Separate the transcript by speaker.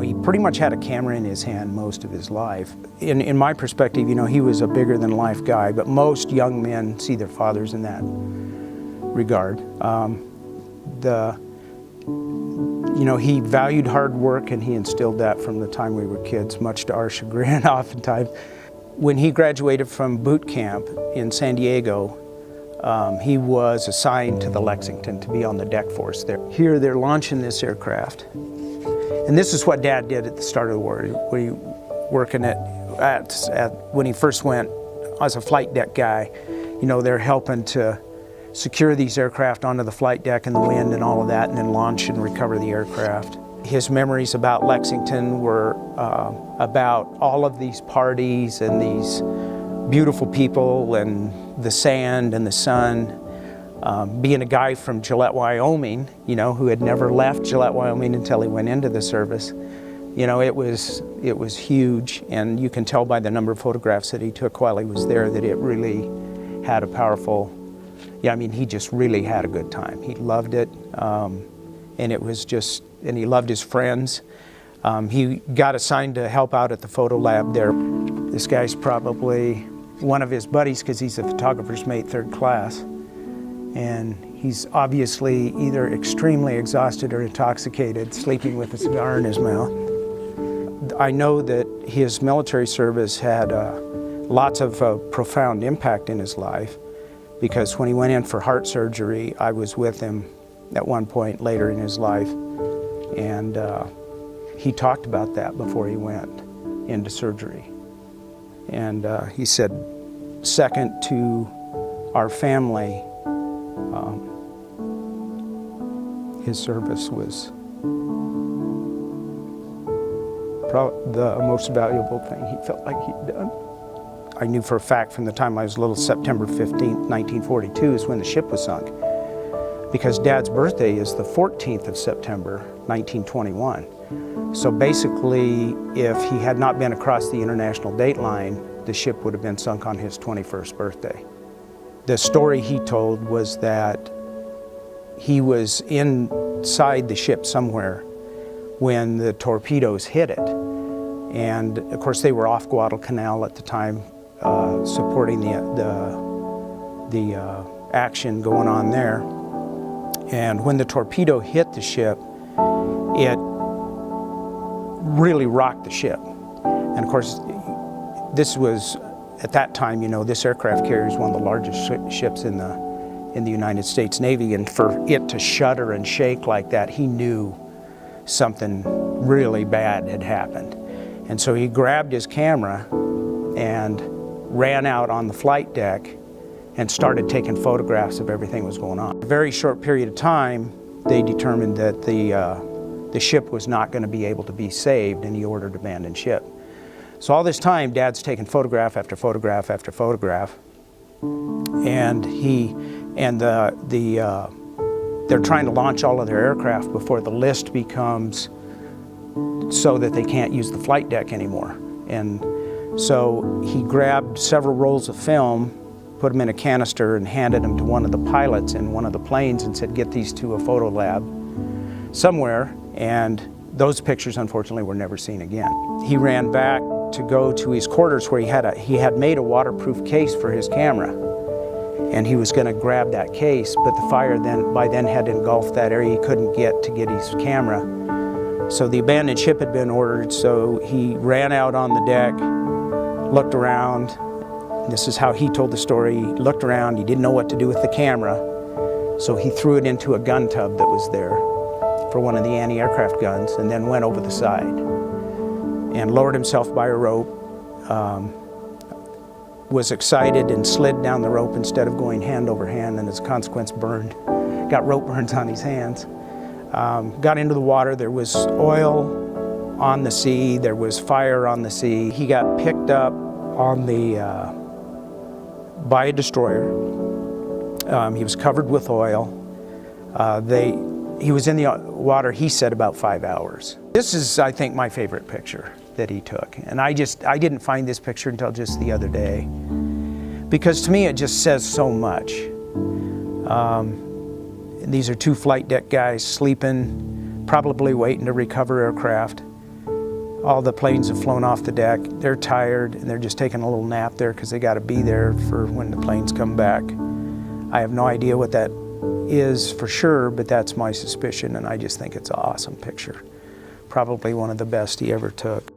Speaker 1: he pretty much had a camera in his hand most of his life. In my perspective, he was a bigger-than-life guy, but most young men see their fathers in that regard. He valued hard work, and he instilled that from the time we were kids, much to our chagrin oftentimes. When he graduated from boot camp in San Diego, he was assigned to the Lexington to be on the deck force there. Here they're launching this aircraft. And this is what Dad did at the start of the war. When he working when he first went as a flight deck guy, they're helping to secure these aircraft onto the flight deck in the wind and all of that, and then launch and recover the aircraft. His memories about Lexington were about all of these parties and these beautiful people and the sand and the sun. Being a guy from Gillette, Wyoming, who had never left Gillette, Wyoming until he went into the service, it was huge, and you can tell by the number of photographs that he took while he was there that it really had a powerful, he just really had a good time. He loved it, and it was just, and he loved his friends. He got assigned to help out at the photo lab there. This guy's probably one of his buddies because he's a photographer's mate, 3rd class. And he's obviously either extremely exhausted or intoxicated, sleeping with a cigar in his mouth. I know that his military service had lots of profound impact in his life, because when he went in for heart surgery, I was with him at one point later in his life, and he talked about that before he went into surgery. And he said, second to our family, his service was probably the most valuable thing he felt like he'd done. I knew for a fact from the time I was little, September 15th, 1942 is when the ship was sunk, because Dad's birthday is the 14th of September, 1921. So basically, if he had not been across the international date line, the ship would have been sunk on his 21st birthday. The story he told was that he was inside the ship somewhere when the torpedoes hit it. And of course they were off Guadalcanal at the time, supporting the action going on there. And when the torpedo hit the ship, it really rocked the ship. And of course, this was, at that time, this aircraft carrier is one of the largest ships in the United States Navy, and for it to shudder and shake like that, he knew something really bad had happened. And so he grabbed his camera and ran out on the flight deck and started taking photographs of everything that was going on. In a very short period of time, they determined that the ship was not going to be able to be saved, and he ordered abandoned ship. So all this time, Dad's taking photograph after photograph after photograph, and they're trying to launch all of their aircraft before the list becomes so that they can't use the flight deck anymore. And so he grabbed several rolls of film, put them in a canister, and handed them to one of the pilots in one of the planes and said, "Get these to a photo lab somewhere." And those pictures, unfortunately, were never seen again. He ran back to go to his quarters where he had made a waterproof case for his camera, and he was going to grab that case, but the fire by then had engulfed that area. He couldn't get his camera. So the abandoned ship had been ordered, so he ran out on the deck, looked around. This is how he told the story. He looked around, he didn't know what to do with the camera, so he threw it into a gun tub that was there for one of the anti-aircraft guns, and then went over the side and lowered himself by a rope, was excited and slid down the rope instead of going hand over hand, and as a consequence got rope burns on his hands. Got into the water. There was oil on the sea, there was fire on the sea. He got picked up on by a destroyer. He was covered with oil. He was in the water, he said, about 5 hours. This is, I think, my favorite picture that he took. And I didn't find this picture until just the other day, because to me it just says so much. These are two flight deck guys sleeping, probably waiting to recover aircraft. All the planes have flown off the deck. They're tired and they're just taking a little nap there because they got to be there for when the planes come back. I have no idea what that is for sure, but that's my suspicion, and I just think it's an awesome picture. Probably one of the best he ever took.